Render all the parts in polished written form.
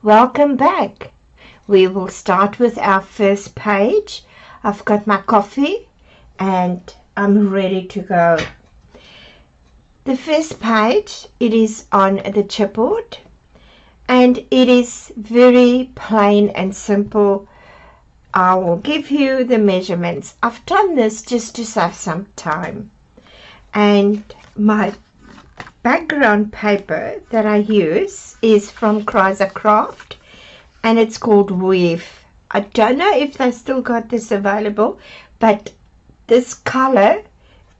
Welcome back. We will start with our first page. I've got my coffee and I'm ready to go. The first page, it is on the chipboard and it is very plain and simple. I will give you the measurements. I've done this just to save some time. And my background paper that I use is from ESTY and it's called Weave. I don't know if they still got this available, but this color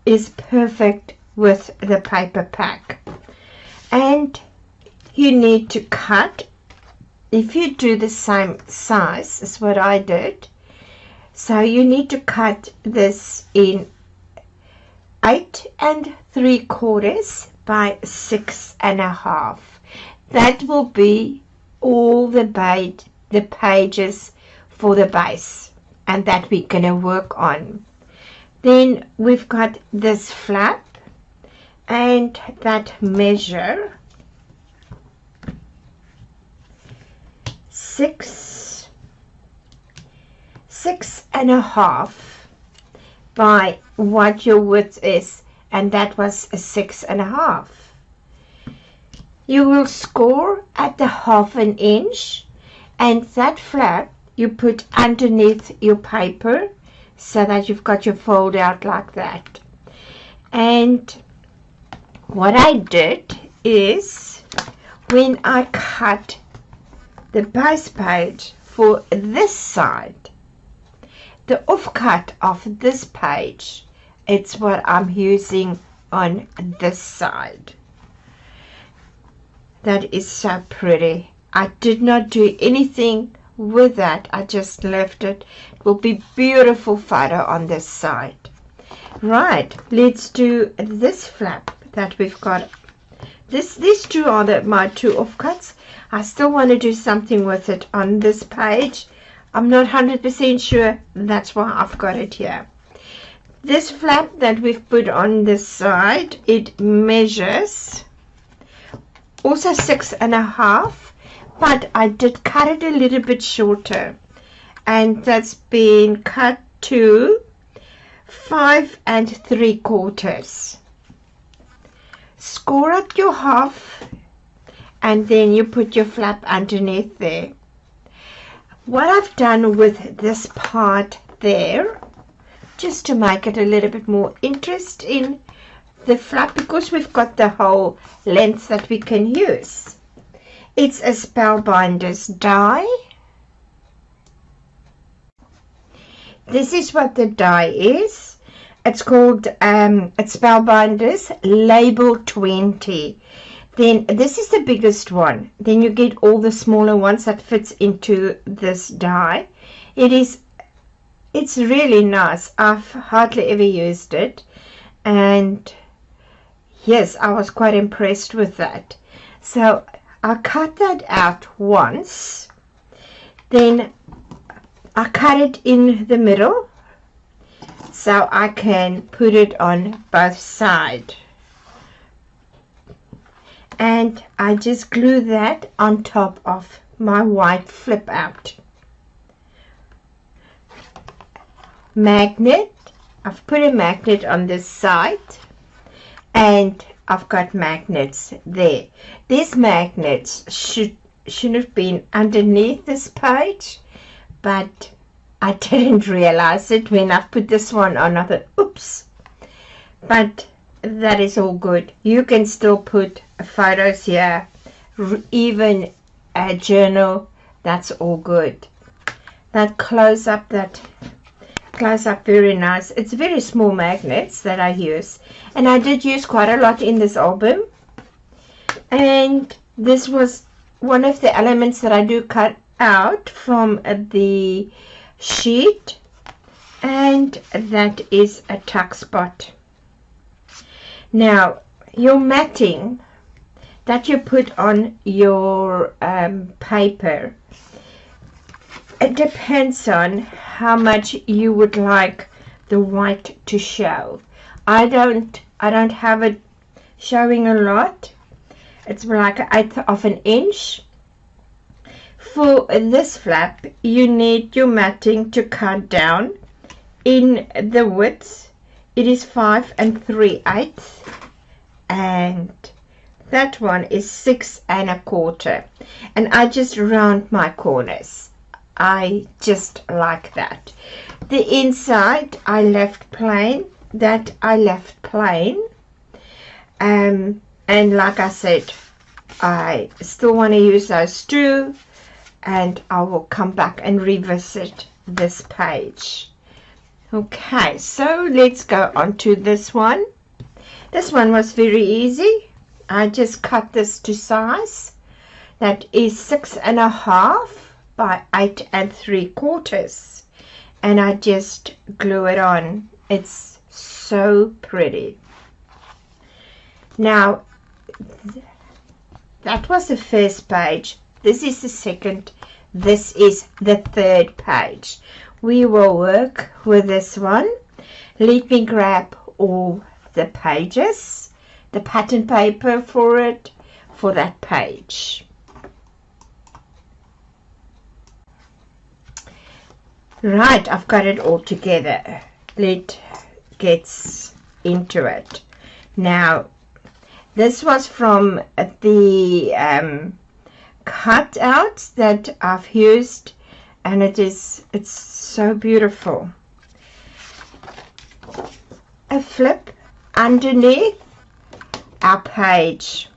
is perfect with the paper pack. And you need to cut, if you do the same size as what I did, so you need to cut this in 8 3/4 by 6 1/2. That will be all the pages for the base and that we're going to work on. Then we've got this flap and that measure 6 1/2 by what your width is, and that was a 6 1/2. You will score at the 1/2 inch, and that flap you put underneath your paper so that you've got your fold out like that. And what I did is, when I cut the base page for this side, the offcut of this page, it's what I'm using on this side. That is so pretty. I did not do anything with that. I just left it. It will be beautiful photo on this side. Right, let's do this flap that we've got. These two are my two offcuts. I still want to do something with it on this page. I'm not 100% sure. That's why I've got it here. This flap that we've put on this side, it measures also 6 1/2, but I did cut it a little bit shorter, and that's been cut to 5 3/4. Score up your 1/2 and then you put your flap underneath there. What I've done with this part there, just to make it a little bit more interest in the flap, because we've got the whole length that we can use. It's a Spellbinders die. This is what the die is. It's called it's Spellbinders Label 20. Then this is the biggest one. Then you get all the smaller ones that fits into this die. It's really nice. I've hardly ever used it, and yes, I was quite impressed with that. So I cut that out once, then I cut it in the middle so I can put it on both sides, and I just glue that on top of my white flip out. Magnet, I've put a magnet on this side, and I've got magnets there. These magnets should have been underneath this page, but I didn't realize it when I put this one on. I thought, oops. But that is all good. You can still put photos here, even a journal. That's all good. That close up very nice. It's very small magnets that I use, and I did use quite a lot in this album, and this was one of the elements that I do cut out from the sheet, and that is a tuck spot. Now your matting that you put on your paper, it depends on how much you would like the white to show. I don't have it showing a lot. It's like 1/8 of an inch. For this flap, you need your matting to cut down. In the width, it is 5 3/8, and that one is 6 1/4, and I just round my corners. I just like that. The inside I left plain, and like I said, I still want to use those two, and I will come back and revisit this page. Okay, so let's go on to this one. This one was very easy. I just cut this to size. That is 6 1/2 by 8 3/4, and I just glue it on. It's so pretty. Now that was the first page. This is the second. This is the third page. We will work with this one. Let me grab all the pages, the pattern paper for it, for that page. Right, I've got it all together. Let's get into it. Now, this was from the cutouts that I've used, and it's so beautiful. A flip underneath our page.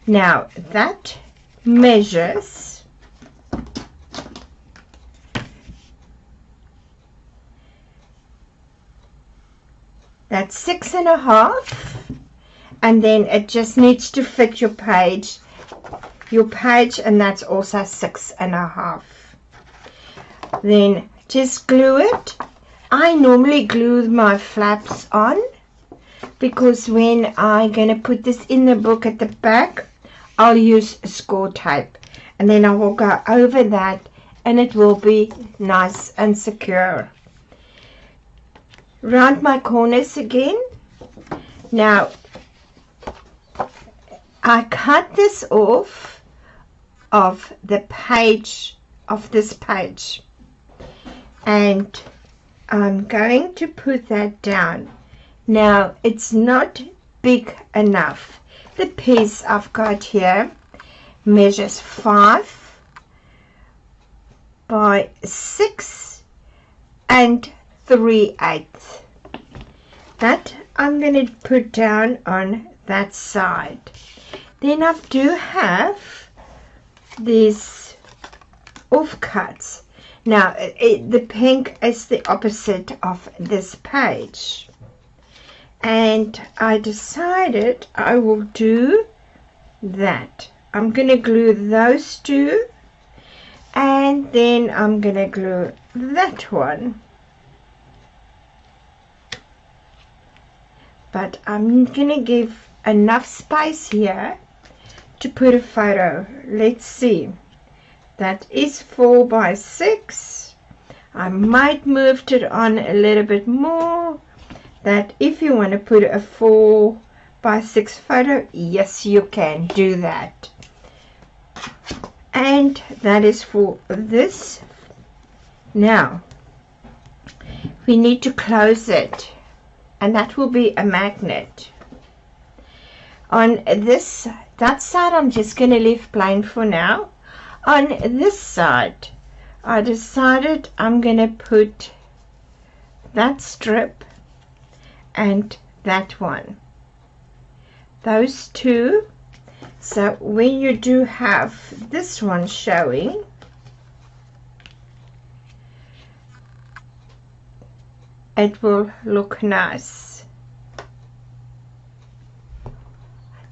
Now that measures that's 6 1/2, and then it just needs to fit your page, and that's also 6 1/2. Then just glue it. I normally glue my flaps on, because when I'm going to put this in the book at the back, I'll use score tape, and then I will go over that, and it will be nice and secure. Round my corners again. Now I cut this off of the page, of this page, and I'm going to put that down. Now it's not big enough. The piece I've got here measures 5 by 6 3/8. That I'm going to put down on that side. Then I do have these offcuts. Now the pink is the opposite of this page, and I decided I will do that. I'm going to glue those two, and then I'm going to glue that one. But I'm going to give enough space here to put a photo. Let's see. That is 4 by 6. I might move it on a little bit more. That if you want to put a 4 by 6 photo, yes, you can do that. And that is for this. Now we need to close it, and that will be a magnet. On that side I'm just going to leave plain for now. On this side I decided I'm going to put that strip and that one, those two, so when you do have this one showing, it will look nice.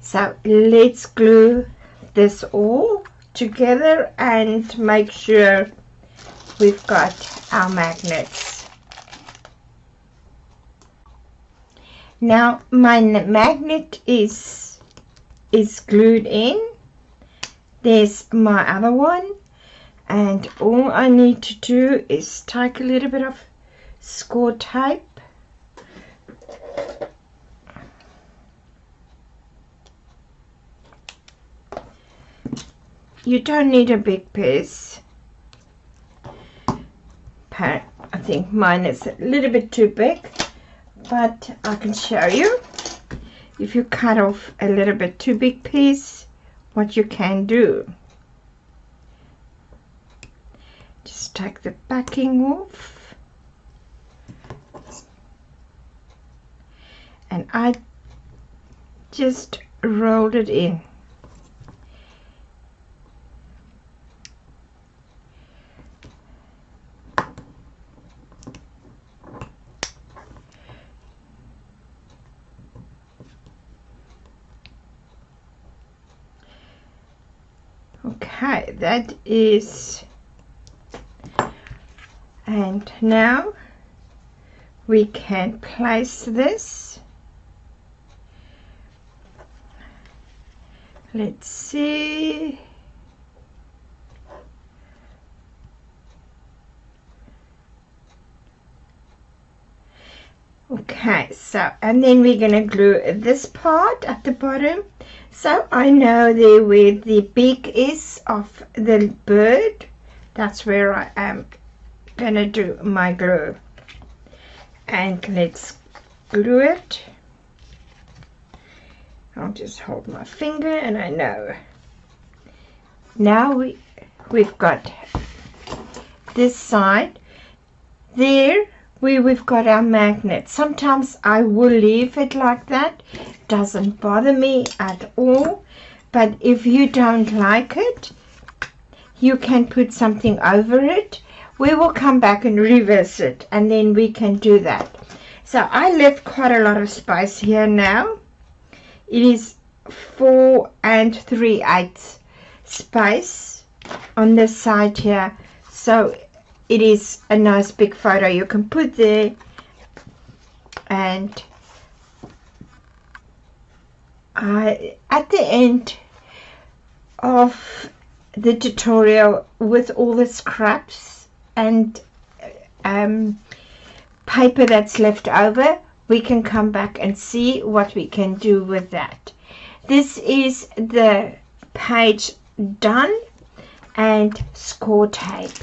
So let's glue this all together and make sure we've got our magnets. Now my magnet is glued in. There's my other one, and all I need to do is take a little bit of score tape you don't need a big piece. I think mine is a little bit too big, but I can show you. If you cut off a little bit too big piece, what you can do. Just take the backing off. And I just rolled it in. Okay, that is, and now we can place this. Let's see. Okay, so, and then we're going to glue this part at the bottom. So I know there where the beak is of the bird. That's where I am going to do my glue. And let's glue it. I'll just hold my finger and I know. Now we've got this side. There we've got our magnet. Sometimes I will leave it like that. Doesn't bother me at all. But if you don't like it, you can put something over it. We will come back and revisit, and then we can do that. So I left quite a lot of space here now. It is 4 3/8 space on this side here. So it is a nice big photo you can put there. And at the end of the tutorial, with all the scraps and paper that's left over, we can come back and see what we can do with that. This is the page done, and score tape.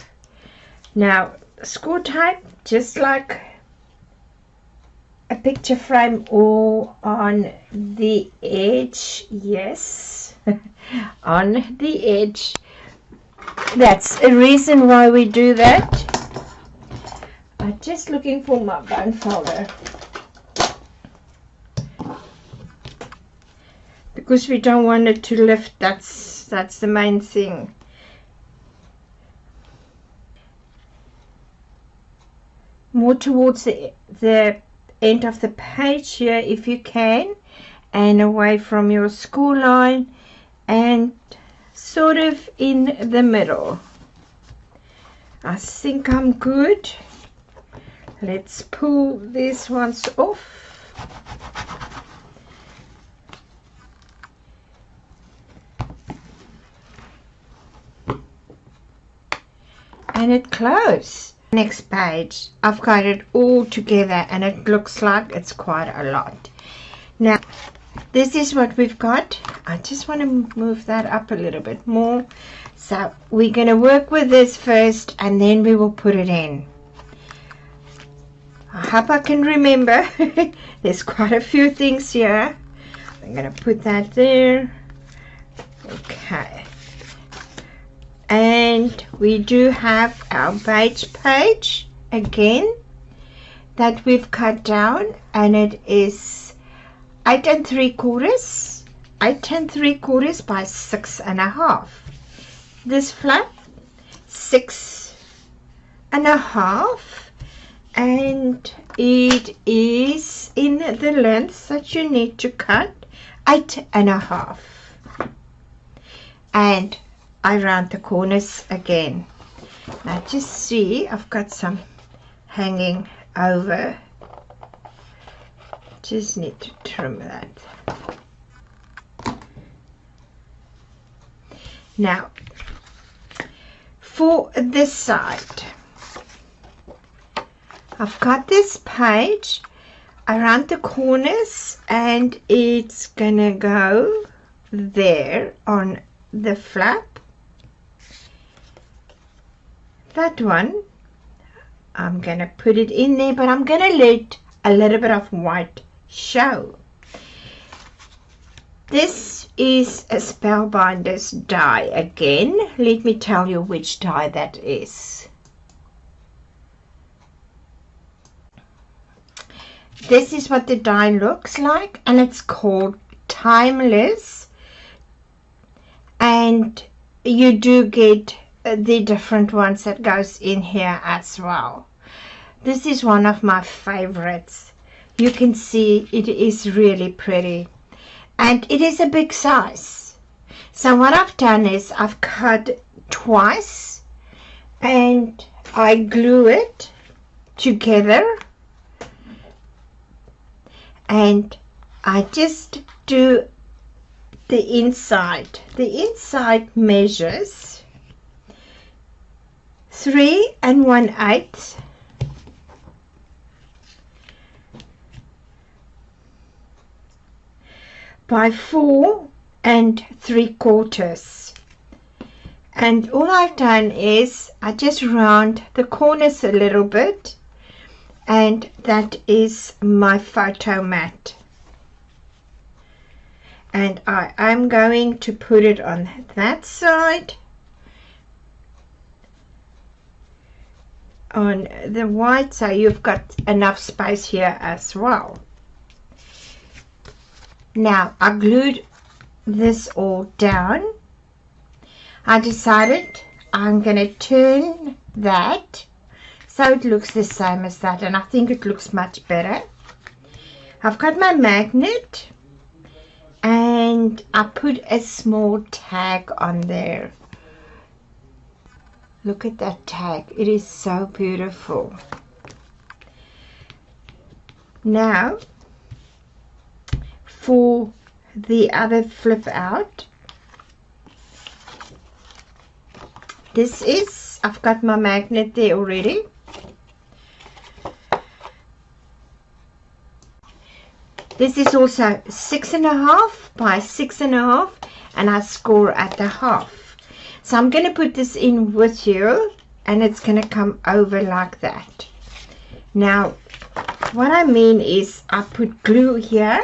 Now score tape, just like a picture frame or on the edge, yes, on the edge. That's a reason why we do that. I'm just looking for my bone folder, because we don't want it to lift. That's the main thing. More towards the end of the page here if you can, and away from your score line, and sort of in the middle. I think I'm good. Let's pull these ones off. And it closes. Next page, I've got it all together and it looks like it's quite a lot. Now this is what we've got. I just want to move that up a little bit more. So we're going to work with this first, and then we will put it in. I hope I can remember. There's quite a few things here. I'm going to put that there. Okay. And we do have our beige page again that we've cut down, and it is 8 3/4, 8 3/4 by 6 1/2. This flap 6 1/2, and it is in the length that you need to cut 8 1/2, and I round the corners again. Now just see, I've got some hanging over. Just need to trim that. Now for this side, I've got this page around the corners, and it's gonna go there on the flap. that one. I'm going to put it in there, but I'm going to let a little bit of white show. This is a Spellbinder's die again. Let me tell you which die that is. This is what the die looks like, and it's called Timeless. And you do get the different ones that goes in here as well. This is one of my favorites. You can see it is really pretty, and it is a big size. So what I've done is I've cut twice and I glue it together, and I just do the inside. The inside measures 3 1/8 by 4 3/4, and all I've done is I just round the corners a little bit, and that is my photo mat, and I am going to put it on that side, on the white, so you've got enough space here as well. Now I glued this all down. I decided I'm going to turn that so it looks the same as that, and I think it looks much better. I've got my magnet, and I put a small tag on there. Look at that tag, it is so beautiful. Now for the other flip out, this is, I've got my magnet there already. This is also 6 1/2 by 6 1/2, and I score at the half. So I'm going to put this in with you, and it's going to come over like that. Now what I mean is I put glue here,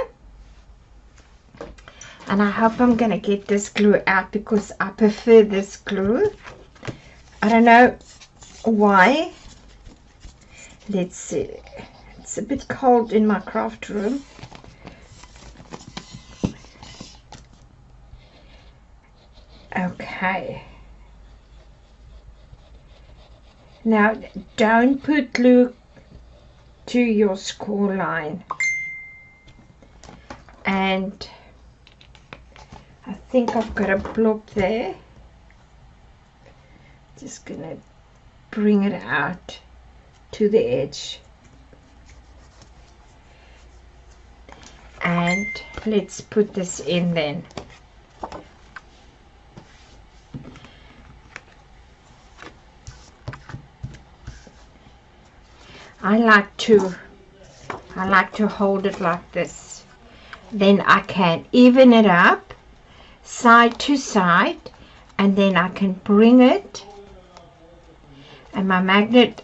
and I hope I'm going to get this glue out because I prefer this glue. I don't know why. Let's see. It's a bit cold in my craft room. Okay. Now don't put glue to your score line. And I think I've got a blob there. Just gonna bring it out to the edge, and let's put this in then. I like to hold it like this, then I can even it up side to side, and then I can bring it, and my magnet,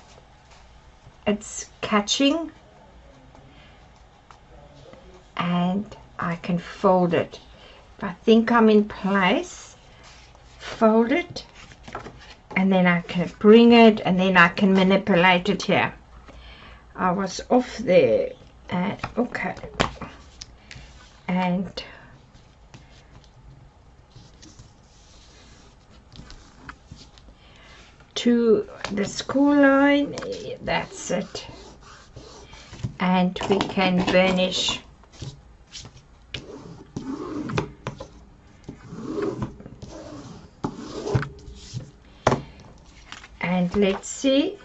it's catching, and I can fold it. If I think I'm in place, fold it, and then I can bring it, and then I can manipulate it here. I was off there, and okay, and to the score line, that's it, and we can burnish. And let's see,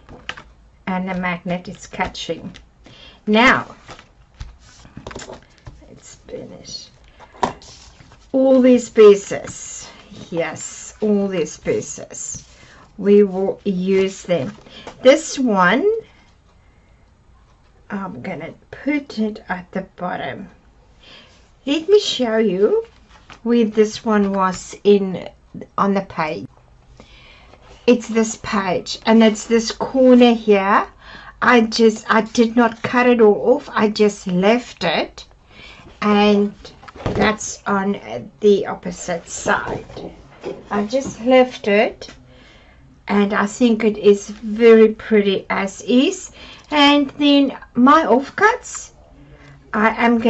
and the magnet is catching. Now let's finish all these pieces. Yes, all these pieces, we will use them. This one, I'm gonna put it at the bottom. Let me show you where this one was in on the page. it's this page, and it's this corner here. I did not cut it all off, I just left it, and that's on the opposite side. I just left it, and I think it is very pretty as is. And then my offcuts, I've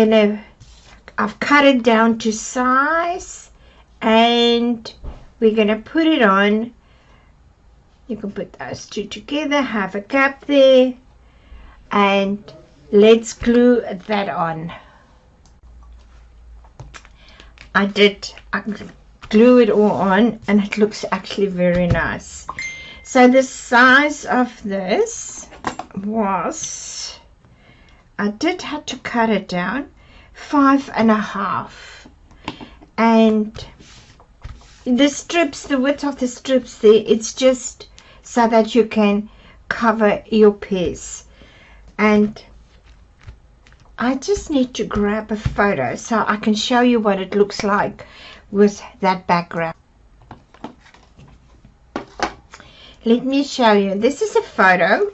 cut it down to size, and we're gonna put it on. You can put those two together, have a gap there, and let's glue that on. I glue it all on, and it looks actually very nice. So the size of this was, I did have to cut it down 5.5, and the strips, the width of the strips there, it's just so that you can cover your piece. And I just need to grab a photo so I can show you what it looks like with that background. Let me show you. This is a photo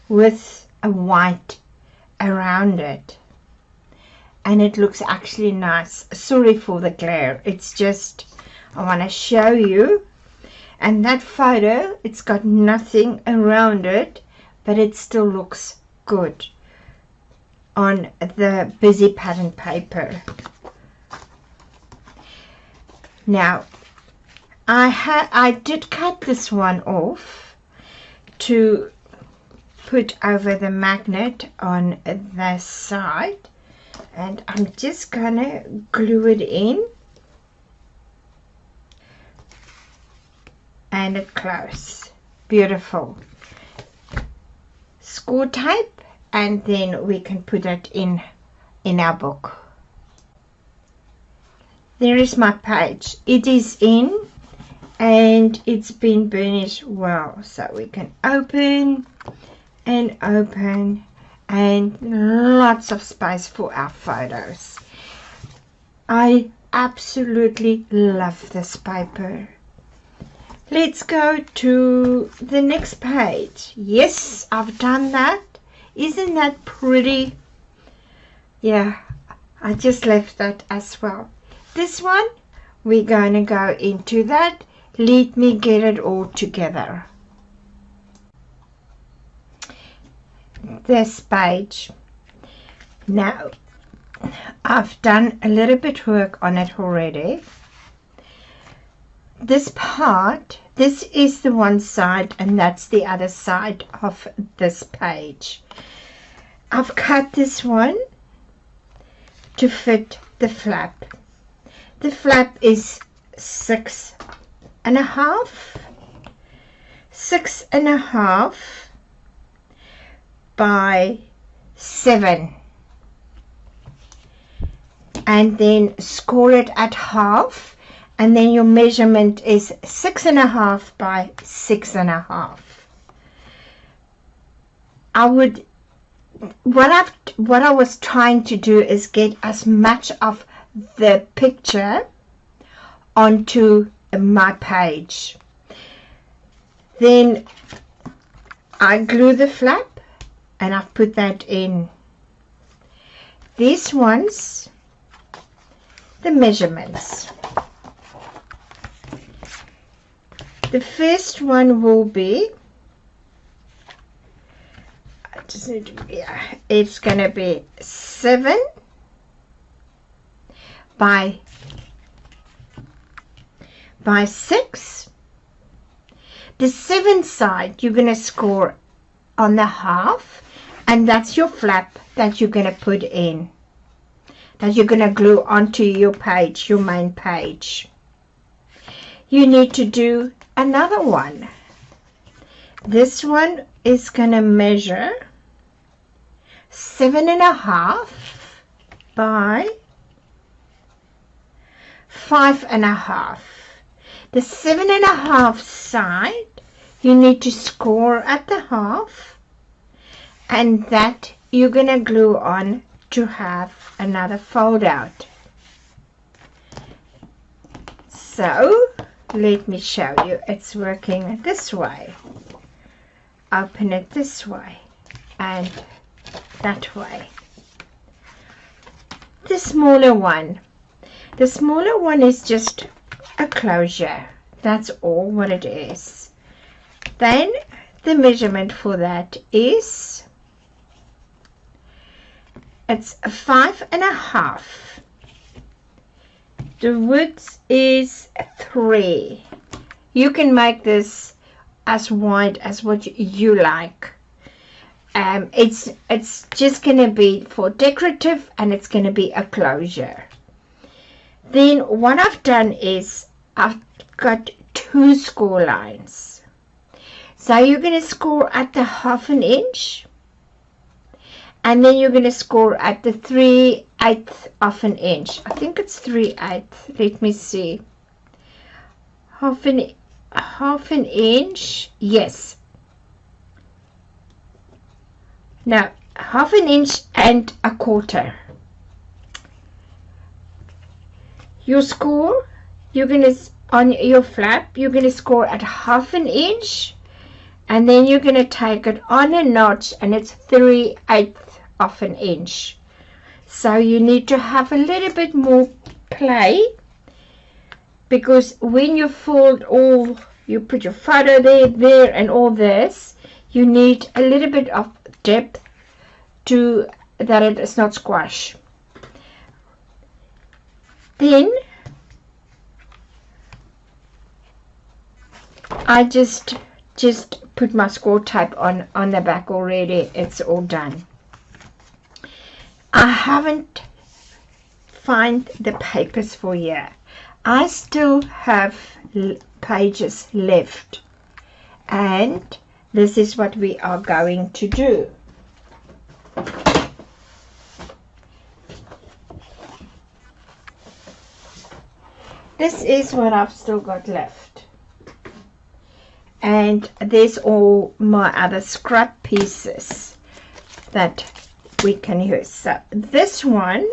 with a white around it, and it looks actually nice. Sorry for the glare, it's just I want to show you. And that photo, it's got nothing around it, but it still looks good on the busy pattern paper. Now I did cut this one off to put over the magnet on the side, and I'm just gonna glue it in and it close. Beautiful. Score tape, and then we can put it in our book. There is my page. It is in, and it's been burnished well, so we can open and open, and lots of space for our photos. I absolutely love this paper. Let's go to the next page. Yes, I've done that. Isn't that pretty? Yeah, I just left that as well. This one, we're going to go into that. Let me get it all together. This page. Now, I've done a little bit work on it already. This part, this is the one side, and that's the other side of this page. I've cut this one to fit the flap. The flap is 6.5 by 7, and then score it at half, and then your measurement is 6.5 by 6.5. What I was trying to do is get as much of the picture onto my page. Then I glue the flap, and I've put that in. These ones, the measurements. The first one will be, I just need to, yeah, it's going to be 7 by 6. The 7 side you're going to score on the half, and that's your flap that you're going to put in, that you're going to glue onto your page, your main page. You need to do another one. This one is going to measure 7.5 by 5.5. The 7.5 side you need to score at the half, and that you're going to glue on to have another fold out. So let me show you. It's working this way. Open it this way and that way. The smaller one is just a closure. That's all what it is. Then the measurement for that is, it's 5.5. The width is 3. You can make this as wide as what you like. It's just gonna be for decorative, and it's gonna be a closure. Then what I've done is I've got 2 score lines. So you're gonna score at the 1/2 inch, and then you're gonna score at the 3/8 of an inch. I think it's 3/8. Let me see. Half an inch. Yes. Now 1/2 inch and 1/4. Your score, you're gonna, on your flap, you're gonna score at 1/2 inch, and then you're gonna take it on a notch, and it's 3/8 of an inch. So you need to have a little bit more play, because when you fold all, you put your photo there, and all this, you need a little bit of depth to that it is not squash. Then I just put my score tape on the back already. It's all done. I haven't find the papers for you. I still have pages left, and this is what we are going to do. This is what I've still got left, and there's all my other scrap pieces that we can use. So this one,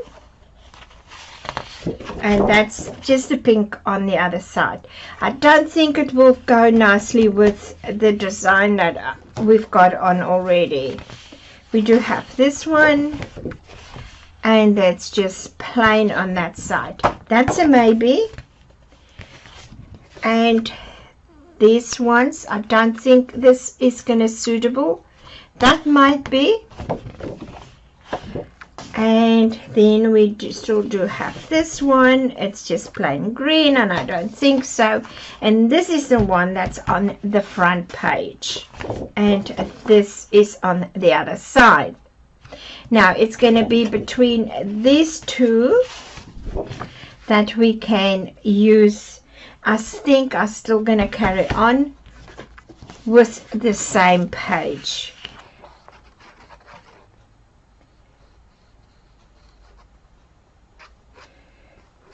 and that's just the pink on the other side. I don't think it will go nicely with the design that we've got on already. We do have this one, and that's just plain on that side. That's a maybe. And these ones, I don't think this is gonna suitable. That might be. And then we still do have this one. It's just plain green, and I don't think so. And this is the one that's on the front page, and this is on the other side. Now it's going to be between these two that we can use. I think I'm still going to carry on with the same page.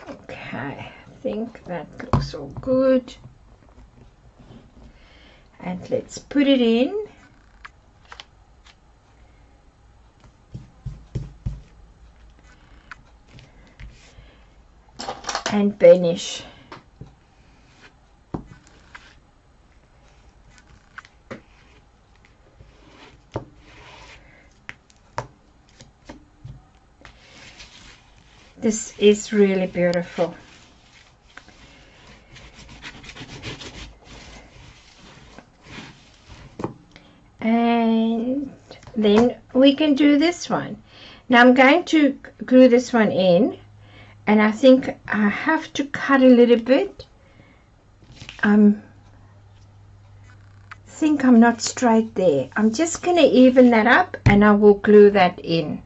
Okay, I think that looks all good. And let's put it in. And burnish. This is really beautiful. And then we can do this one. Now I'm going to glue this one in, and I think I have to cut a little bit. I think I'm not straight there. I'm just going to even that up, and I will glue that in.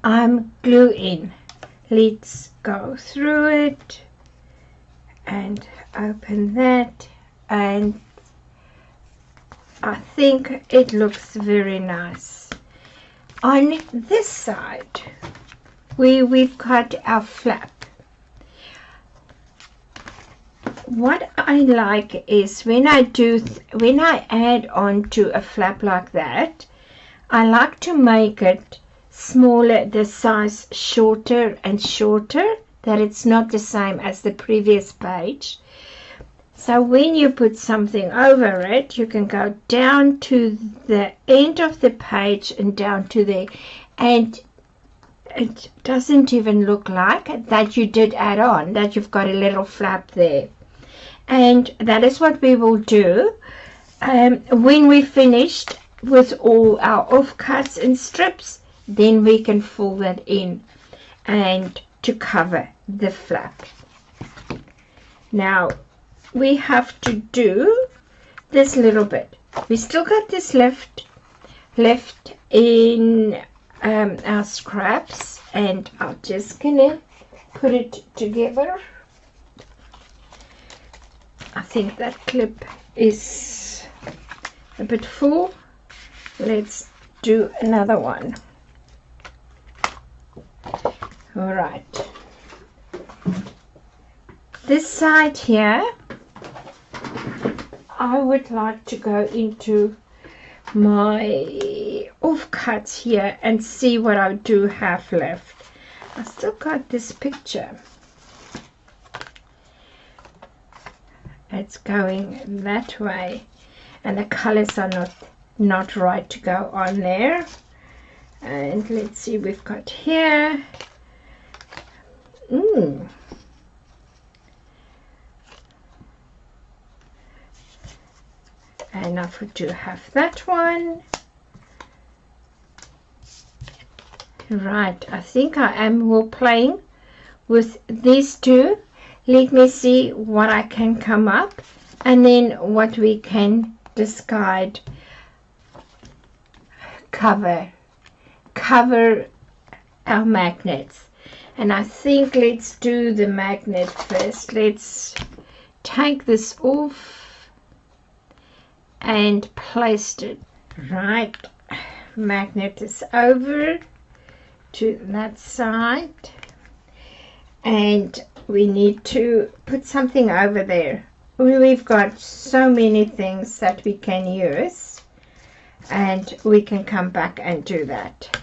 I'm gluing. Let's go through it and open that, and I think it looks very nice. On this side we've got our flap. What I like is when I add on to a flap like that, I like to make it smaller, the size shorter and shorter, that it's not the same as the previous page. So when you put something over it, you can go down to the end of the page and down to there, and it doesn't even look like that you did add on, that you've got a little flap there. And that is what we will do when we finished with all our offcuts and strips. Then we can fill that in and to cover the flap. Now we have to do this little bit. We still got this left in our scraps, and I'm just gonna put it together. I think that clip is a bit full. Let's do another one. All right, this side here, I would like to go into my offcuts here and see what I do have left. I still got this picture. It's going that way, and the colors are not right to go on there. And let's see, we've got here. And I do have that one. Right, I think I am well playing with these two. Let me see what I can come up, and then what we can discard. Cover our magnets. And I think let's do the magnet first. Let's take this off and place it right. Magnet is over to that side, and we need to put something over there. We've got so many things that we can use, and we can come back and do that.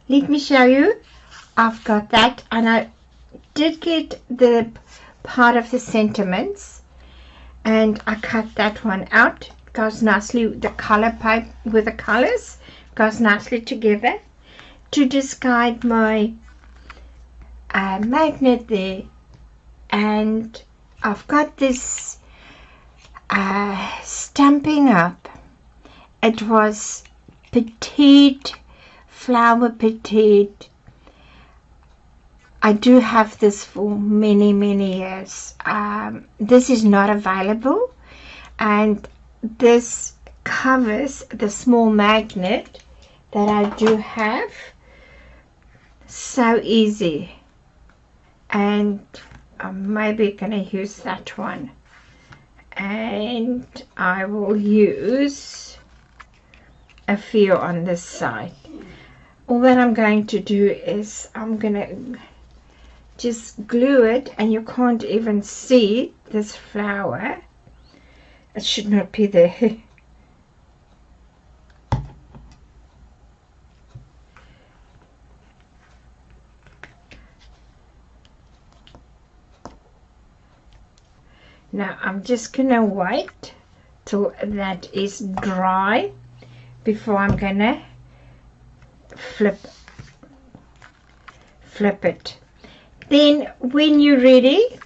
Let me show you. I've got that, and I did get the part of the sentiments, and I cut that one out. It goes nicely, the color pipe with the colors goes nicely together. To discard my magnet there, and I've got this Stampin' Up. It was petite, flower petite. I do have this for many years. This is not available, and this covers the small magnet that I do have. So easy, and I'm maybe gonna use that one, and I will use a few on this side. All that I'm going to do is I'm gonna just glue it, and you can't even see this flower. It should not be there. Now I'm just gonna wait till that is dry before I'm gonna flip it. Then when you're ready,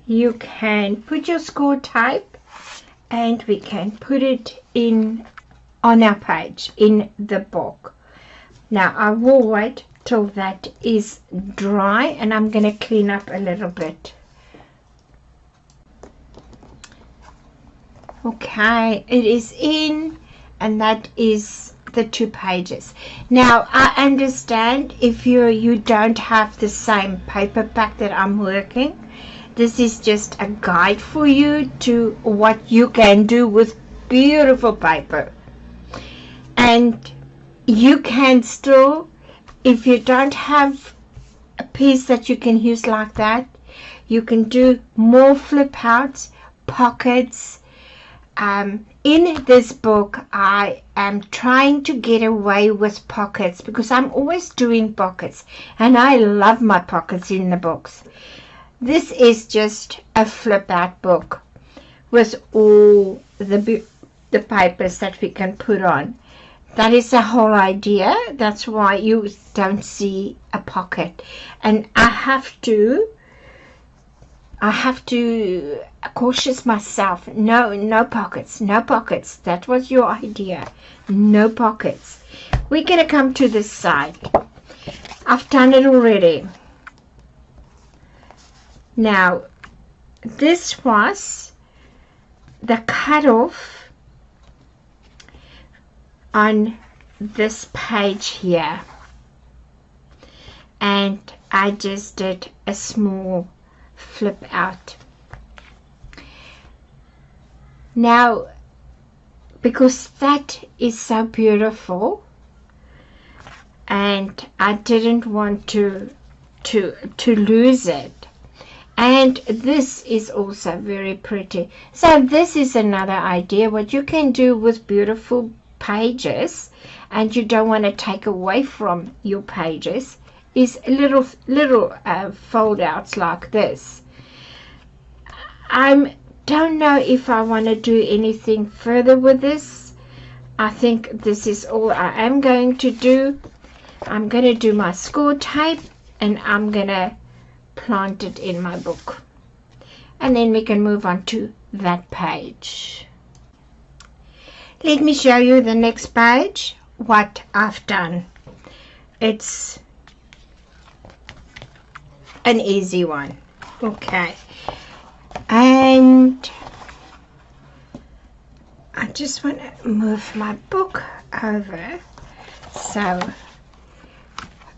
you can put your score tape, and we can put it in on our page in the book. Now I will wait till that is dry, and I'm gonna clean up a little bit. Okay, it is in, and that is the 2 pages. Now I understand if you don't have the same paper pack that I'm working. This is just a guide for you to what you can do with beautiful paper. And you can still, if you don't have a piece that you can use like that, you can do more flip outs, pockets, in this book, I am trying to get away with pockets because I'm always doing pockets and I love my pockets in the books. This is just a flip out book with all the papers that we can put on. That is the whole idea. That's why you don't see a pocket. And I have to cautious myself. No pockets, no pockets. That was your idea. No pockets. We're going to come to this side. I've done it already. Now, this was the cutoff on this page here. And I just did a small flip out. Now, because that is so beautiful and I didn't want to lose it, and this is also very pretty. So this is another idea what you can do with beautiful pages, and you don't want to take away from your pages, is little fold outs like this. I don't know if I want to do anything further with this. I think this is all I am going to do. I'm going to do my score tape and I'm going to plant it in my book, and then we can move on to that page. Let me show you the next page, what I've done. It's an easy one. Okay, and I just want to move my book over, so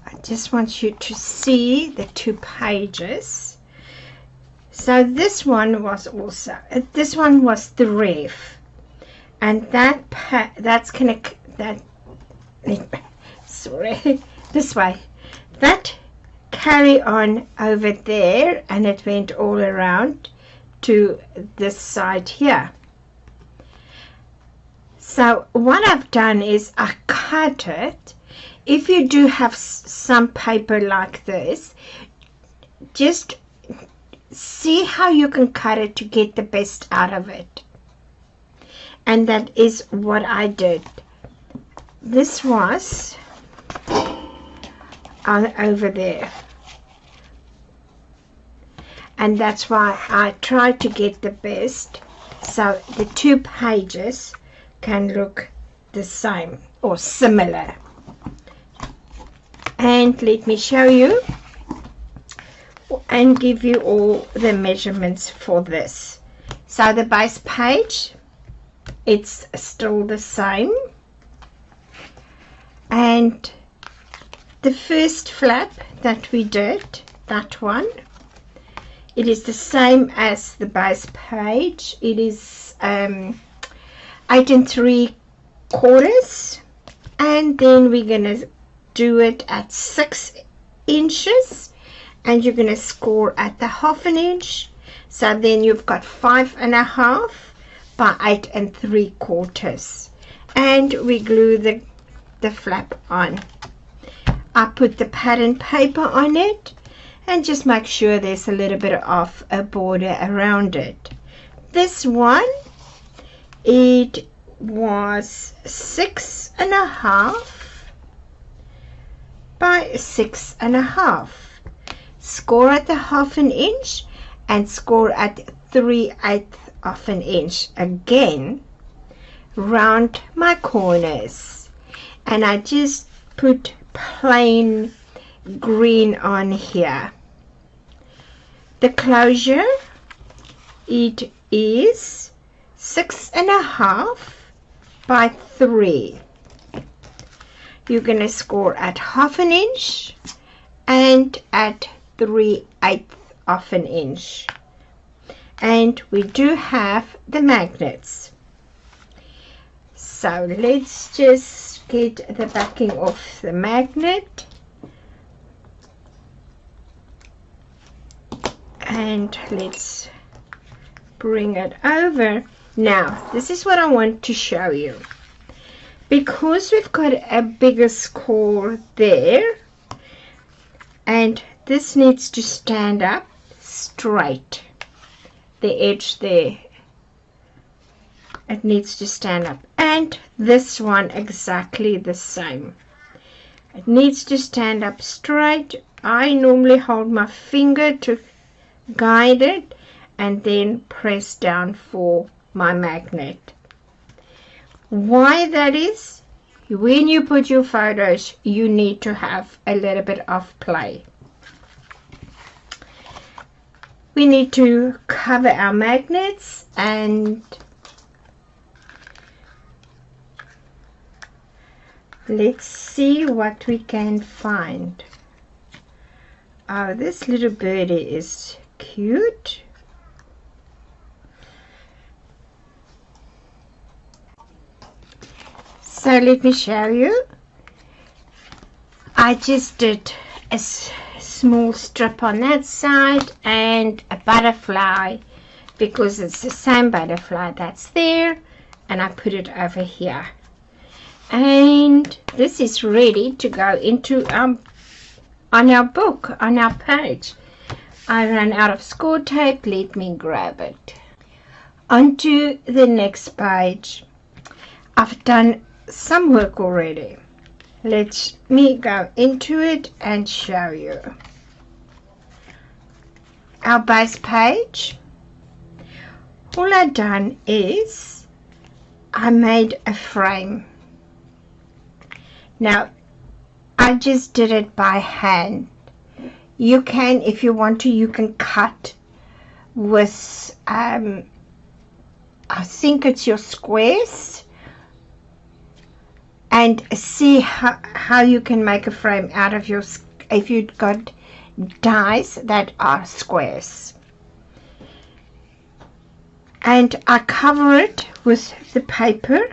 I just want you to see the two pages. So this one was also, this one was the ref, and that's gonna, sorry, this way, that carry on over there, and it went all around to this side here. So what I've done is I cut it. If you do have some paper like this, just see how you can cut it to get the best out of it. And that is what I did. This was over there. And that's why I tried to get the best, so the two pages can look the same or similar. And let me show you and give you all the measurements for this. So the base page, it's still the same, and the first flap that we did, that one, it is the same as the base page. It is 8 3/4, and then we're gonna do it at 6 inches, and you're gonna score at the 1/2 inch. So then you've got 5.5 by 8 3/4, and we glue the flap on. I put the pattern paper on it, and just make sure there's a little bit of a border around it. This one, it was 6.5 by 6.5. Score at the 1/2 inch and score at 3/8 of an inch. Again, round my corners, and I just put plain green on here. The closure, it is 6.5 by 3. You're going to score at 1/2 inch and at 3/8 of an inch. And we do have the magnets. So let's just get the backing of the magnet. And let's bring it over. Now, this is what I want to show you. Because we've got a bigger score there, and this needs to stand up straight. The edge there, it needs to stand up. And this one exactly the same. It needs to stand up straight. I normally hold my finger to guide it and then press down for my magnet. Why that is, when you put your photos, you need to have a little bit of play. We need to cover our magnets, and let's see what we can find. Oh, this little birdie is cute. So let me show you. I just did a small strip on that side and a butterfly, because it's the same butterfly that's there, and I put it over here. And this is ready to go into on our book, on our page. I ran out of score tape. Let me grab it. Onto the next page. I've done some work already. Let me go into it and show you. Our base page. All I've done is I made a frame. Now I just did it by hand. You can, if you want to, you can cut with I think it's your squares, and see how you can make a frame out of your, if you've got dies that are squares. And I cover it with the paper.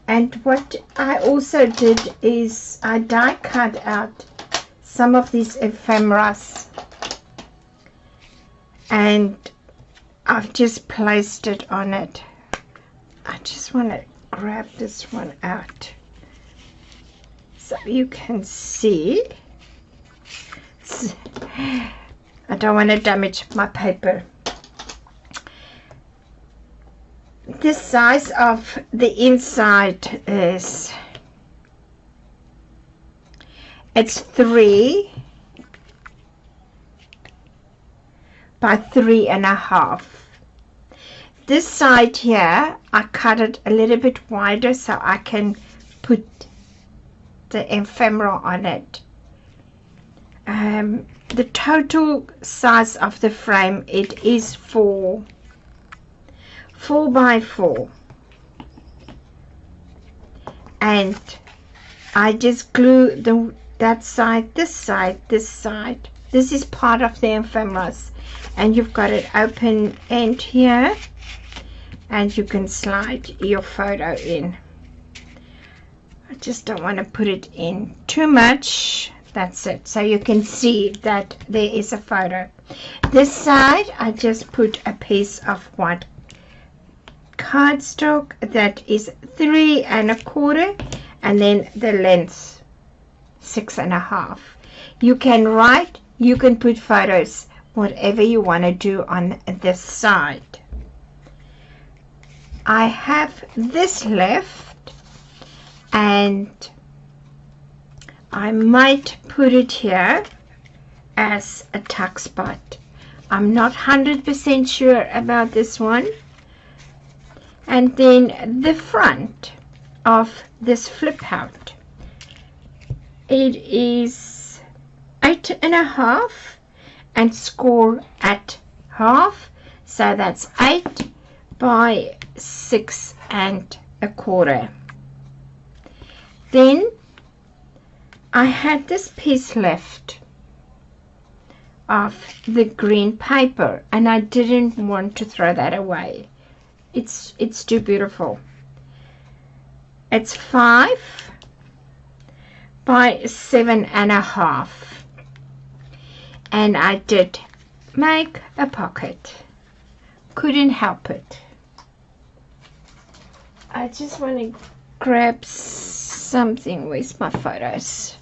And what I also did is I die cut out some of these ephemeras, and I've just placed it on it. I just want to grab this one out so you can see. I don't want to damage my paper. The size of the inside is, it's 3 by 3.5. This side here, I cut it a little bit wider so I can put the ephemera on it. The total size of the frame, it is 4 by 4, and I just glue that side, this side, this side. This is part of the ephemeras, and you've got it open end here, and you can slide your photo in. I just don't want to put it in too much. That's it, so you can see that there is a photo. This side I just put a piece of white cardstock that is 3.25, and then the length 6.5. You can write, you can put photos, whatever you want to do on this side. I have this left, and I might put it here as a tuck spot. I'm not 100% sure about this one. And then the front of this flip out, it is 8.5 and score at half, so that's 8 by 6.25. Then I had this piece left of the green paper, and I didn't want to throw that away. It's too beautiful. It's 5 by 7.5, and I did make a pocket Couldn't help it. I just want to grab something. Where's my photos?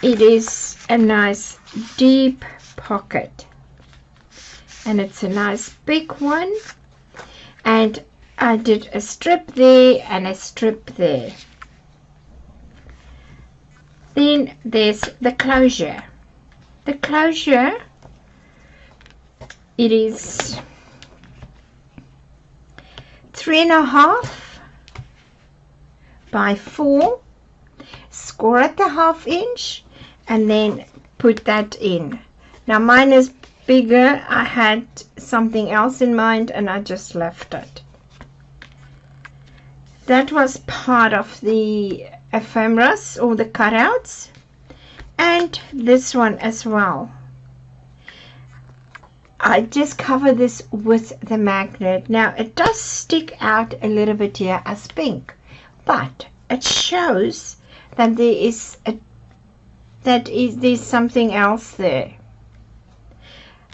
It is a nice deep pocket, and it's a nice big one, and I did a strip there and a strip there. Then there's the closure. The closure, it is 3.5 by 4. Score at the 1/2 inch and then put that in. Now mine is bigger. I had something else in mind and I just left it. That was part of the ephemeras or the cutouts, and this one as well. I just cover this with the magnet. Now it does stick out a little bit here as pink, but it shows that there's something else there.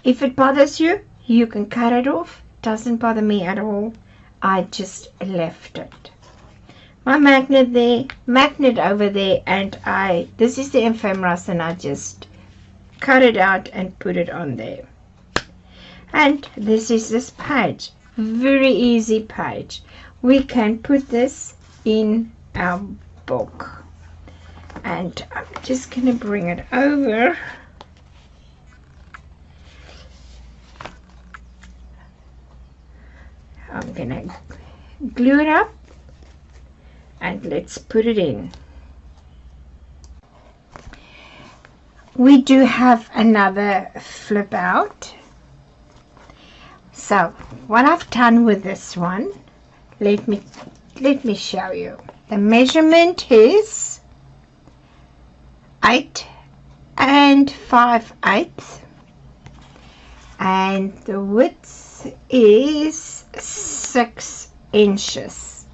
If it bothers you, you can cut it off. Doesn't bother me at all. I just left it. My magnet there, magnet over there, and this is the ephemeras, and I just cut it out and put it on there. And this is this page. Very easy page. We can put this in our book. And I'm just going to bring it over. I'm going to glue it up. And let's put it in. We do have another flip out. So what I've done with this one, let me show you. The measurement is 8 5/8, and the width is 6 inches.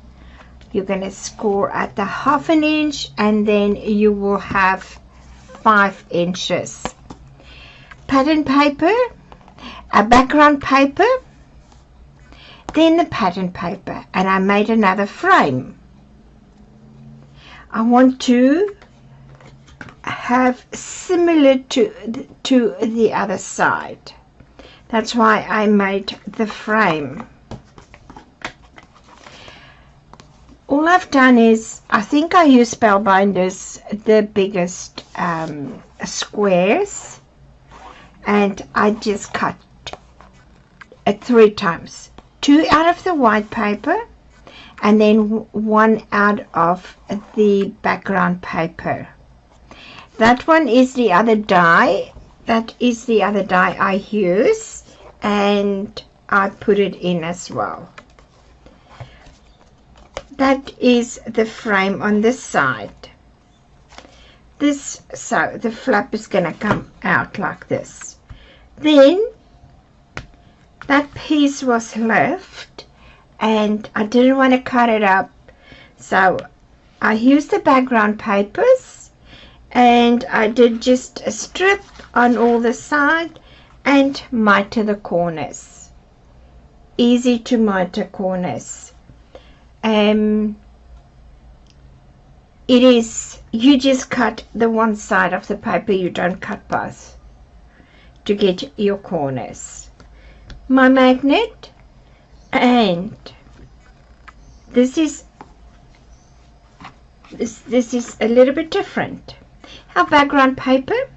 You're going to score at the 1/2 inch, and then you will have 5 inches. Pattern paper, a background paper, then the pattern paper, and I made another frame. I want to have similar to the other side. That's why I made the frame. All I've done is, I think I use Spellbinders, the biggest squares, and I just cut it 3 times. 2 out of the white paper, and then 1 out of the background paper. That one is the other die. That is the other die I use, and I put it in as well. That is the frame on this side. So the flap is going to come out like this. Then that piece was left, and I didn't want to cut it up, so I used the background papers, and I did just a strip on all the side and miter the corners. Easy to miter corners. It is, you just cut the one side of the paper, you don't cut both to get your corners. My magnet, and this is a little bit different. Our background paper,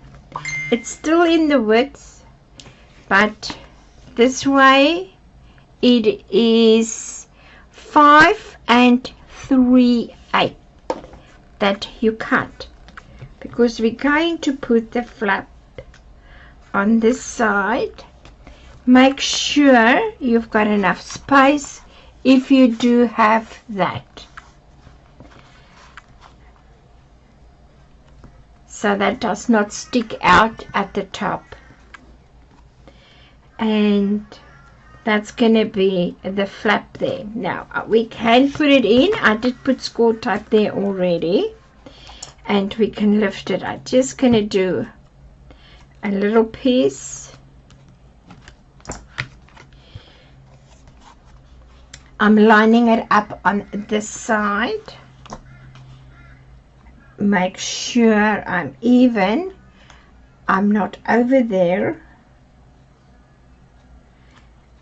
it's still in the width, but this way it is 5 3/8 that you cut, because we're going to put the flap on this side. Make sure you've got enough space if you do have that, so that does not stick out at the top. And that's going to be the flap there. Now we can put it in. I did put score tape there already, and we can lift it. I'm just going to do a little piece I'm lining it up on this side. Make sure I'm even. I'm not over there.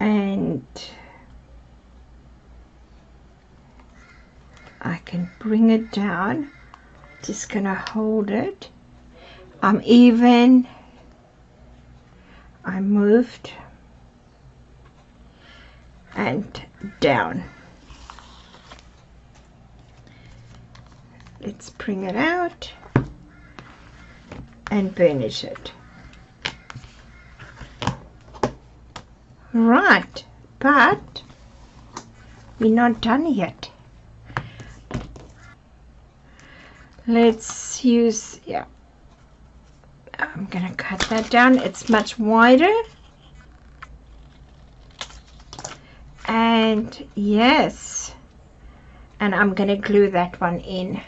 And I can bring it down. Just gonna hold it. I'm even. I moved and down. Let's bring it out and burnish it. Right, but we're not done yet. Let's use, yeah, I'm gonna cut that down. It's much wider. And yes, and I'm gonna glue that one in.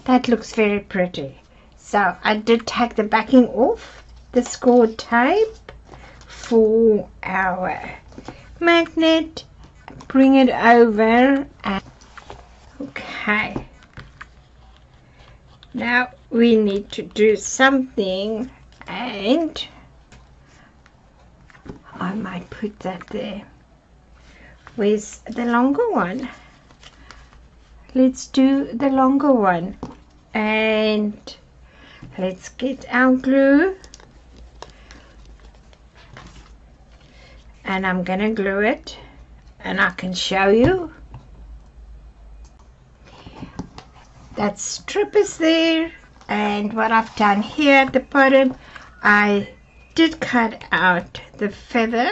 That looks very pretty. So I did take the backing off the score tape for our magnet. Bring it over and okay. Now we need to do something, and I might put that there. Where's the longer one? Let's do the longer one, and let's get our glue, and I'm gonna glue it, and I can show you. That strip is there, and what I've done here at the bottom, I did cut out the feather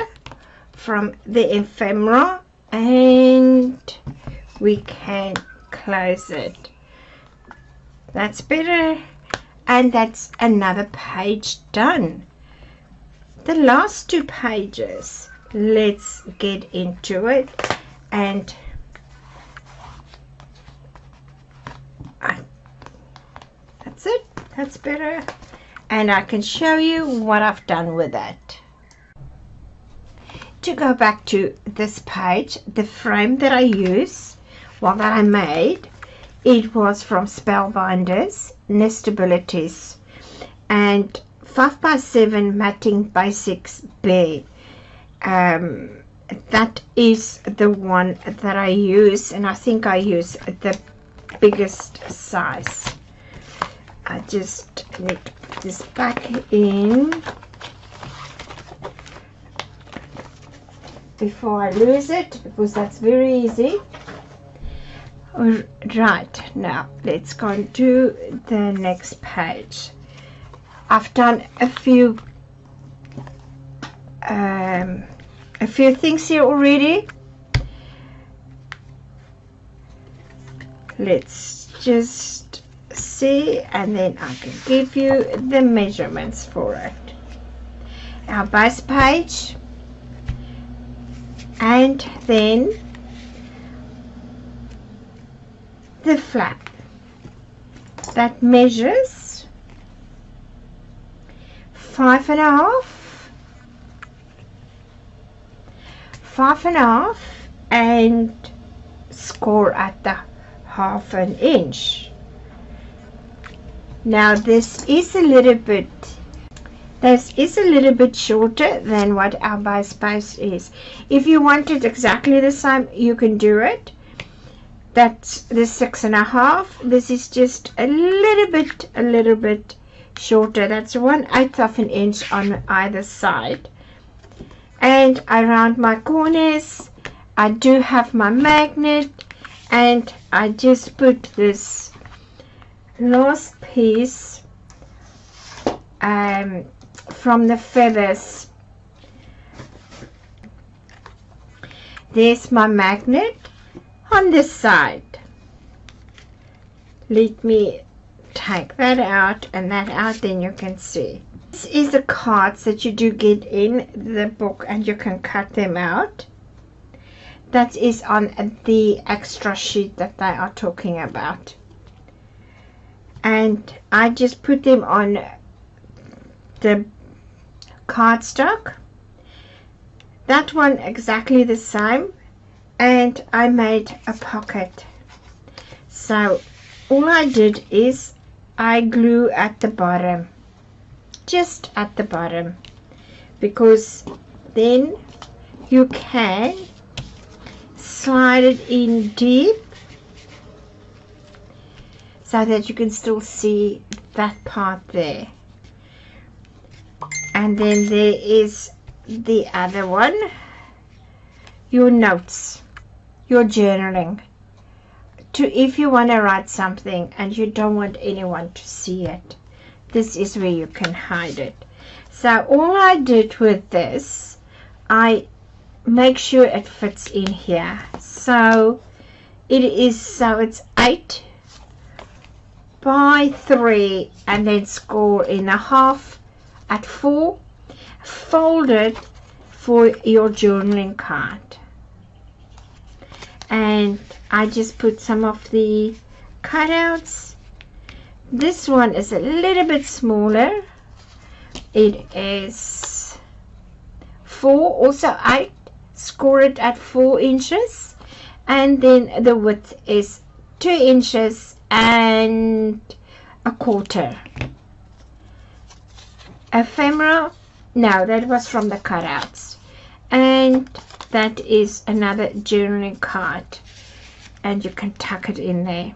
from the ephemera, and we can close it. That's better, and that's another page done. The last two pages, let's get into it, and that's it. That's better, and I can show you what I've done with that. To go back to this page, the frame that I use, well, that I made, it was from Spellbinders, Nestabilities, and 5x7 Matting Basics Bear. That is the one that I use, and I think I use the biggest size. I just need to put this back in before I lose it, because that's very easy. Right, now let's go and do the next page. I've done a few things here already. Let's just see, and then I can give you the measurements for it. Our base page, and then the flap that measures 5.5, 5.5, and score at the 1/2 inch. Now this is a little bit shorter than what our base piece is. If you want it exactly the same, you can do it. That's the 6.5. This is just a little bit shorter. That's 1/8 of an inch on either side. And around my corners, I do have my magnet, and I just put this last piece from the feathers. There's my magnet on this side. Let me take that out and that out, then you can see. This is the cards that you do get in the book, and you can cut them out. That is on the extra sheet that they are talking about. And I just put them on the cardstock. That one exactly the same. and I made a pocket. So all I did is I glue at the bottom, just at the bottom, because then you can slide it in deep so that you can still see that part there. And then there is the other one, your notes, your journaling. If you want to write something and you don't want anyone to see it, this is where you can hide it. So all I did with this, I make sure it fits in here. So it's 8 by 3, and then score in a half at 4, fold it for your journaling card. And I just put some of the cutouts. This one is a little bit smaller. It is 4, also 8, score it at 4 inches, and then the width is 2 inches and a quarter. Ephemera, no, that was from the cutouts. And that is another journaling card, and you can tuck it in there.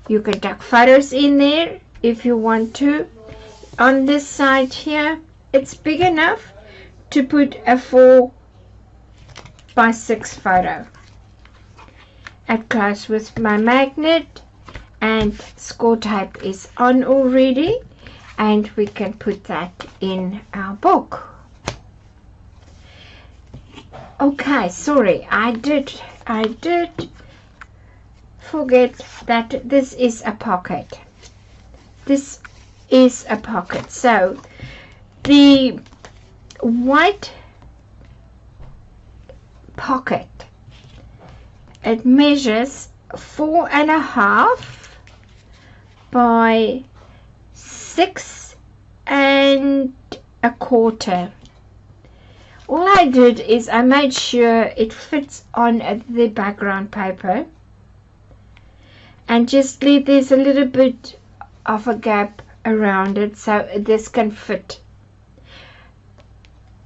You can tuck photos in there if you want to. On this side here, it's big enough to put a 4 by 6 photo. It goes with my magnet, and score tape is on already, and we can put that in our book. Okay, sorry, I did forget that this is a pocket. This is a pocket. So the white pocket, it measures 4.5 by 6 1/4. All I did is I made sure it fits on the background paper, and just leave there's a little bit of a gap around it so this can fit.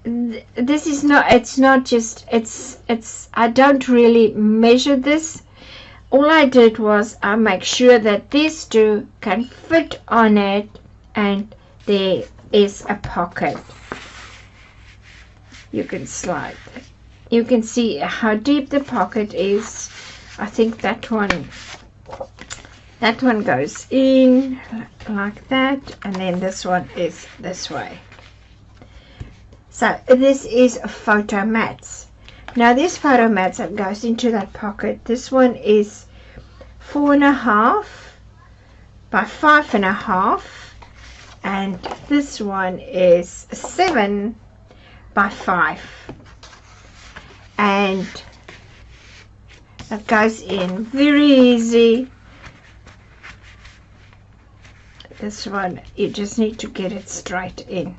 This is not, it's not just, it's I don't really measure this. All I did was I make sure that these two can fit on it, and there is a pocket. You can slide. You can see how deep the pocket is. I think that one goes in like that, and then this one is this way. So this is photo mats. Now this photo mats that goes into that pocket, this one is 4.5 by 5.5, and this one is 7 by 5, and that goes in very easy. This one, you just need to get it straight in.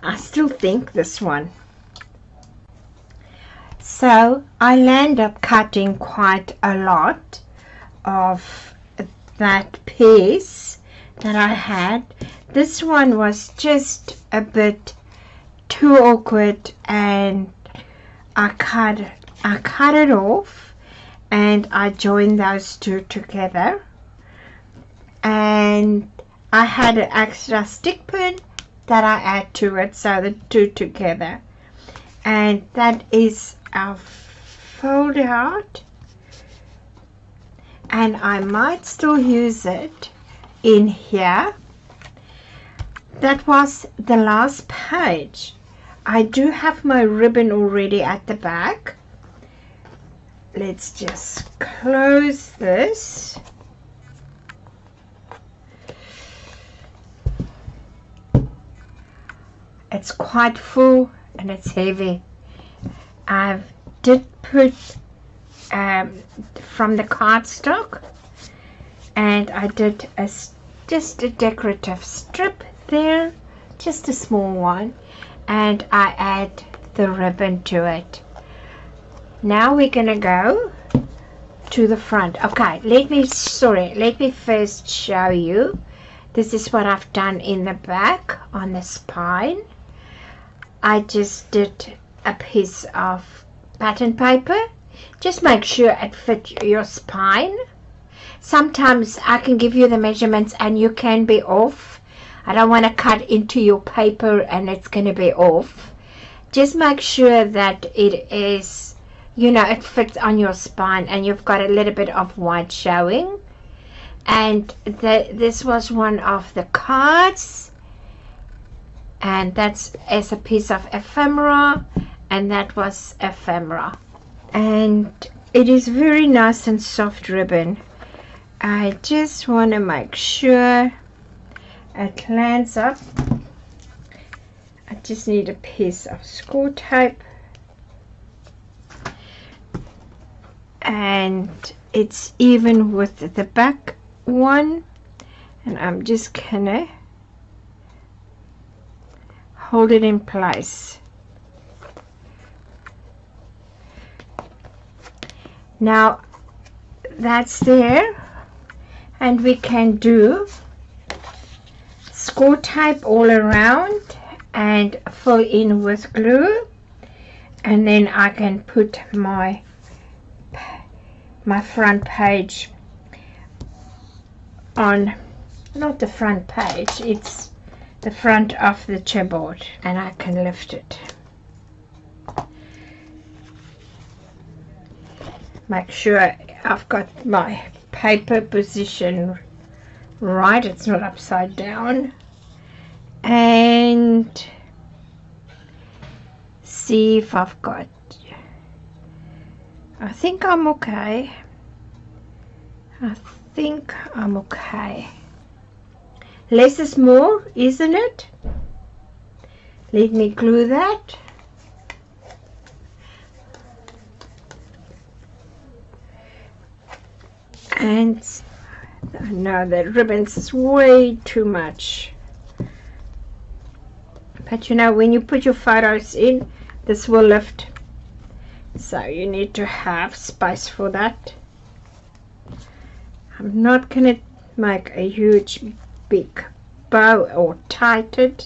I still think this one. So I end up cutting quite a lot of that piece that I had. This one was just a bit too awkward, and I cut it off, and I joined those two together, and I had an extra stick pin that I add to it, so the two together, and that is our fold out, and I might still use it in here. That was the last page. I do have my ribbon already at the back. Let's just close this. It's quite full and it's heavy. I did put from the cardstock, and I did just a decorative strip there, just a small one, and I add the ribbon to it. Now we're gonna go to the front. Okay, let me first show you. This is what I've done in the back on the spine. I just did a piece of pattern paper. Just make sure it fits your spine. Sometimes I can give you the measurements and you can be off. I don't want to cut into your paper and it's going to be off. Just make sure that it is, you know, it fits on your spine and you've got a little bit of white showing. And this was one of the cards, and that's as a piece of ephemera, and that was ephemera, and it is very nice and soft ribbon. I just want to make sure it lands up. I just need a piece of score tape, and it's even with the back one, and I'm just gonna hold it in place. Now that's there, and we can do score tape all around and fill in with glue, and then I can put my front page on, not the front page, it's the front of the chipboard, and I can lift it. Make sure I've got my paper position right, it's not upside down, and see if I've got, I think I'm okay. I think I'm okay. Less is more, isn't it? Let me glue that. And no, the ribbons is way too much. But you know, when you put your photos in, this will lift. So you need to have space for that. I'm not going to make a huge big bow or tighten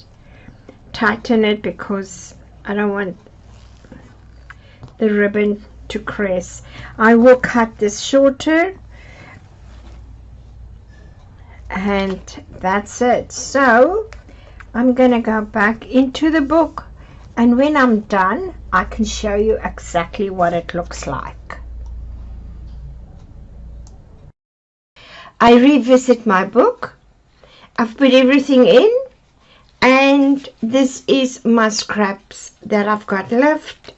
it, because I don't want the ribbon to crease. I will cut this shorter, and that's it. So I'm going to go back into the book, and when I'm done I can show you exactly what it looks like. I revisit my book. I've put everything in, and this is my scraps that I've got left,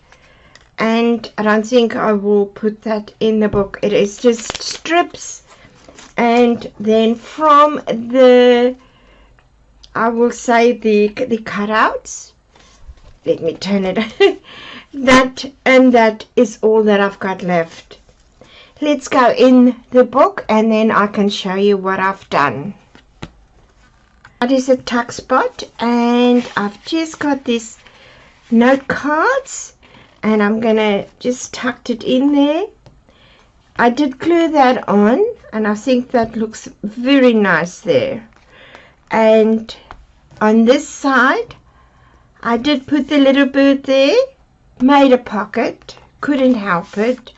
and I don't think I will put that in the book. It is just strips, and then from the, I will say the cutouts, let me turn it that is all that I've got left. Let's go in the book, and then I can show you what I've done. That is a tuck spot, and I've just got these note cards, and I'm gonna just tuck it in there. I did glue that on, and I think that looks very nice there. And on this side I did put the little bird there, made a pocket, couldn't help it.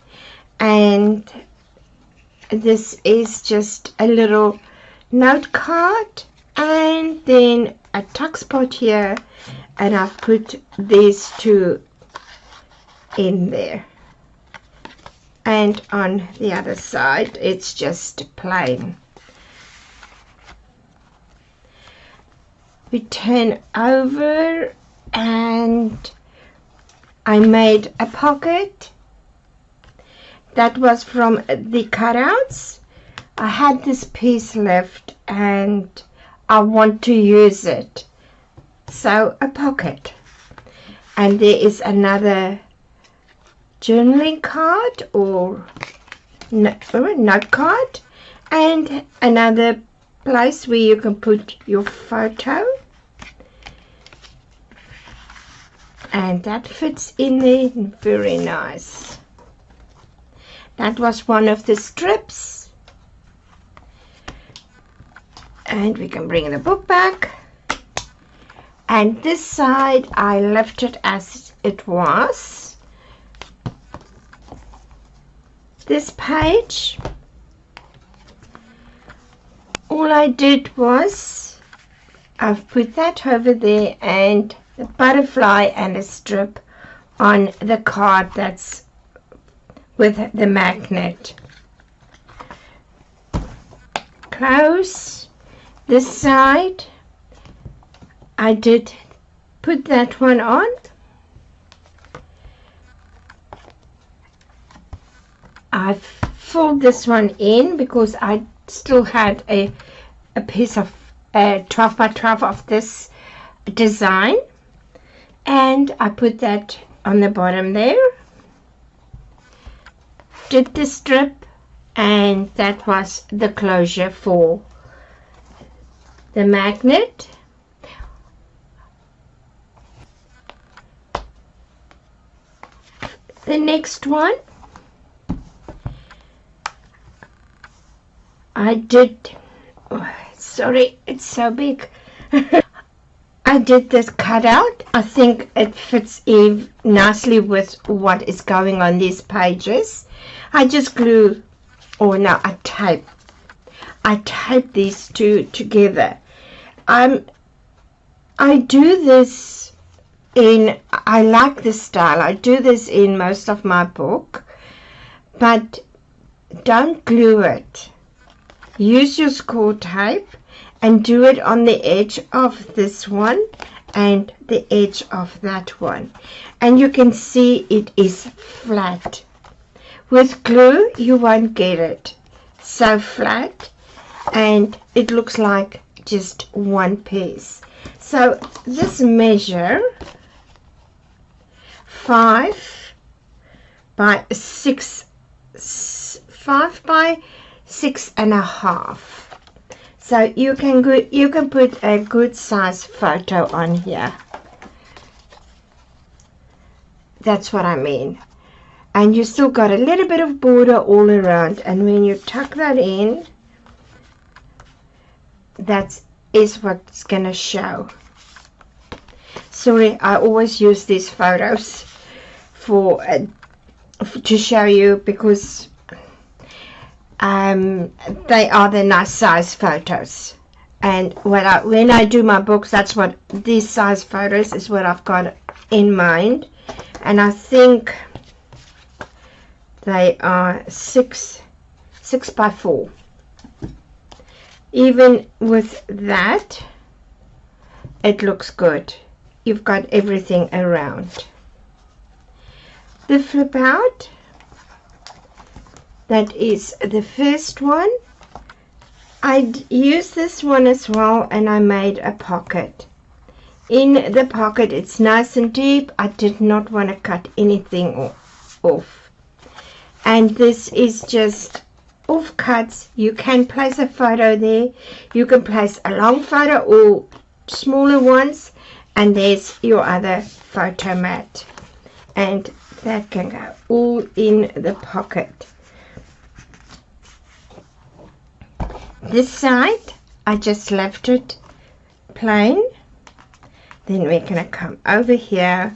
And this is just a little note card, and then a tuck spot here, and I've put these two in there. And on the other side it's just plain. We turn over, and I made a pocket. That was from the cutouts. I had this piece left and I want to use it, so a pocket. And there is another journaling card or a note card, and another place where you can put your photo, and that fits in there very nice. That was one of the strips, and we can bring the book back. And this side I left it as it was. This page, all I did was I've put that over there and the butterfly and a strip on the card that's with the magnet. Close. This side I did put that one on. I've filled this one in because I still had a piece of 12 by 12 of this design, and I put that on the bottom there. Did the strip, and that was the closure for the magnet. The next one I did, sorry, it's so big. I did this cutout. I think it fits in nicely with what is going on these pages. I just glue, or no, I tape these two together. I do this in, I like this style. I do this in most of my book, but don't glue it. Use your score tape and do it on the edge of this one and the edge of that one, and you can see it is flat. With glue you won't get it so flat, and it looks like just one piece. So this measure 5 by 6, 5 by 6.5. So you can put a good size photo on here. That's what I mean. And you still got a little bit of border all around, and when you tuck that in, that is what's gonna show. Sorry, I always use these photos for to show you, because they are the nice size photos, and when I do my books, that's what these size photos is what I've got in mind. And I think they are 6 by 4. Even with that, it looks good. You've got everything around. The flip out, that is the first one. I used this one as well, and I made a pocket. In the pocket, it's nice and deep. I did not want to cut anything off. And this is just off cuts. You can place a photo there. You can place a long photo or smaller ones. And there's your other photo mat. And that can go all in the pocket. This side, I just left it plain. Then we're going to come over here,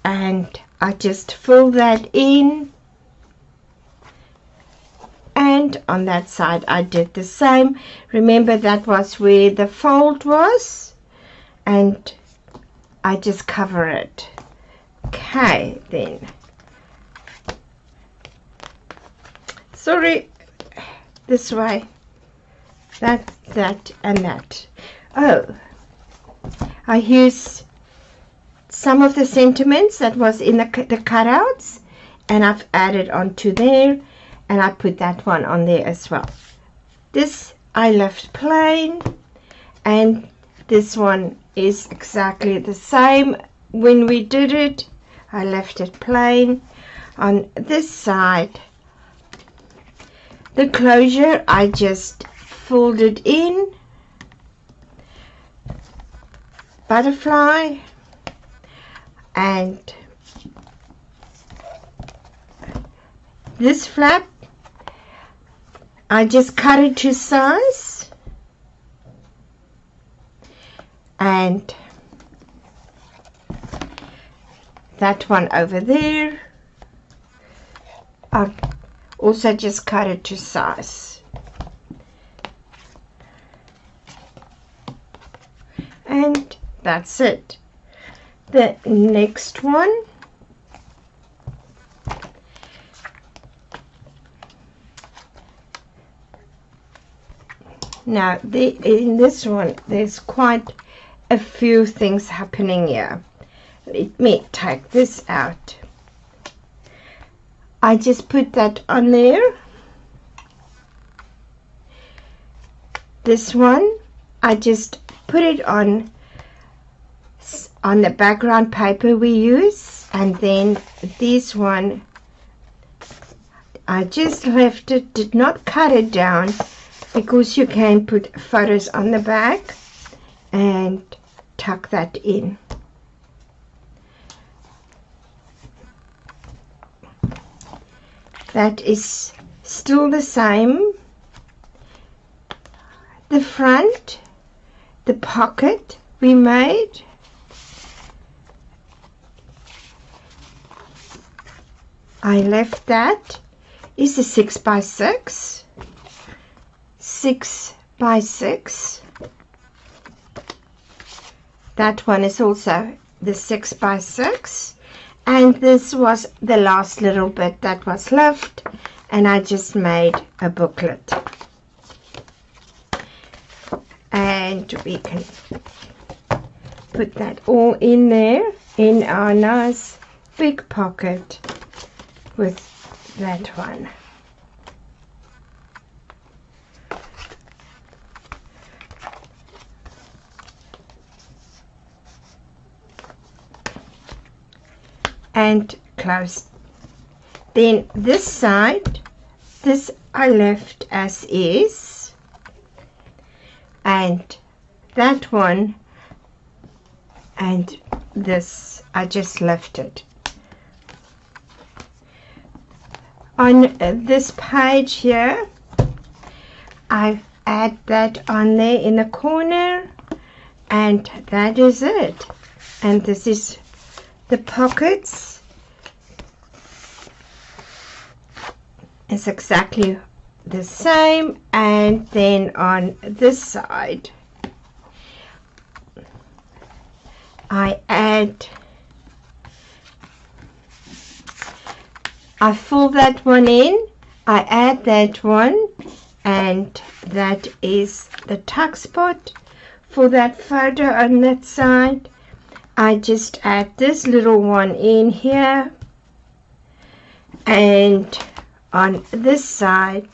and I just fill that in. And on that side, I did the same. Remember, that was where the fold was, and I just cover it. Okay, then. Sorry, this way. That, and that. Oh, I use some of the sentiments that was in the cutouts, and I've added onto there, and I put that one on there as well. This I left plain, and this one is exactly the same. When we did it, I left it plain. On this side, the closure, I just folded in, butterfly, and this flap, I just cut it to size, and that one over there, I also just cut it to size. And that's it. The next one, now in this one there's quite a few things happening here. Let me take this out. I just put that on there. This one, I just put it on the background paper we use, and then this one, I just left it, did not cut it down, because you can put photos on the back, and tuck that in. That is still the same. The front, the pocket we made, I left that is a 6 by 6, 6 by 6. That one is also the 6 by 6, and this was the last little bit that was left, and I just made a booklet. And we can put that all in there in our nice big pocket with that one. And close. Then this side, this I left as is, and that one and this I just lifted. On this page here, I add that on there in the corner, and that is it. And this is the pockets. It's exactly the same, and then on this side I fill that one in, I add that one, and that is the tuck spot for that photo on that side. I just add this little one in here, and on this side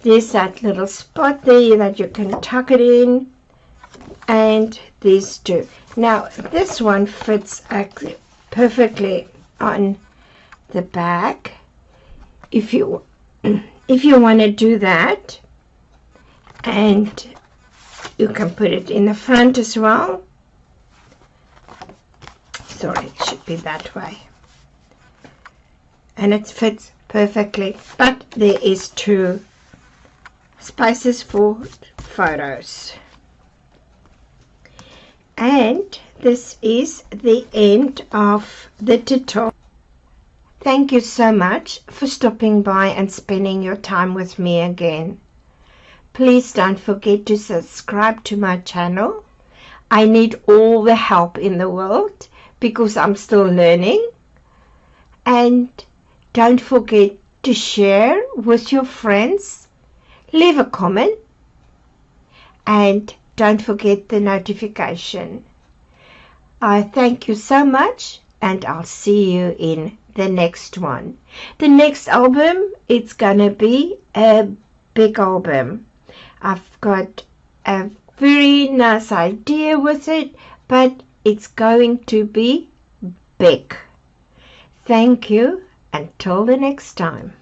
there's that little spot there that you can tuck it in, and these two. Now this one fits perfectly on the back. If you want to do that, and you can put it in the front as well. Sorry, it should be that way, and it fits perfectly, but there is 2 spaces for photos. And this is the end of the tutorial. Thank you so much for stopping by and spending your time with me again. Please don't forget to subscribe to my channel. I need all the help in the world because I'm still learning. And don't forget to share with your friends, leave a comment, and don't forget the notification. I thank you so much, and I'll see you in the next one. The next album, it's gonna be a big album. I've got a very nice idea with it, but it's going to be big. Thank you, Until the next time.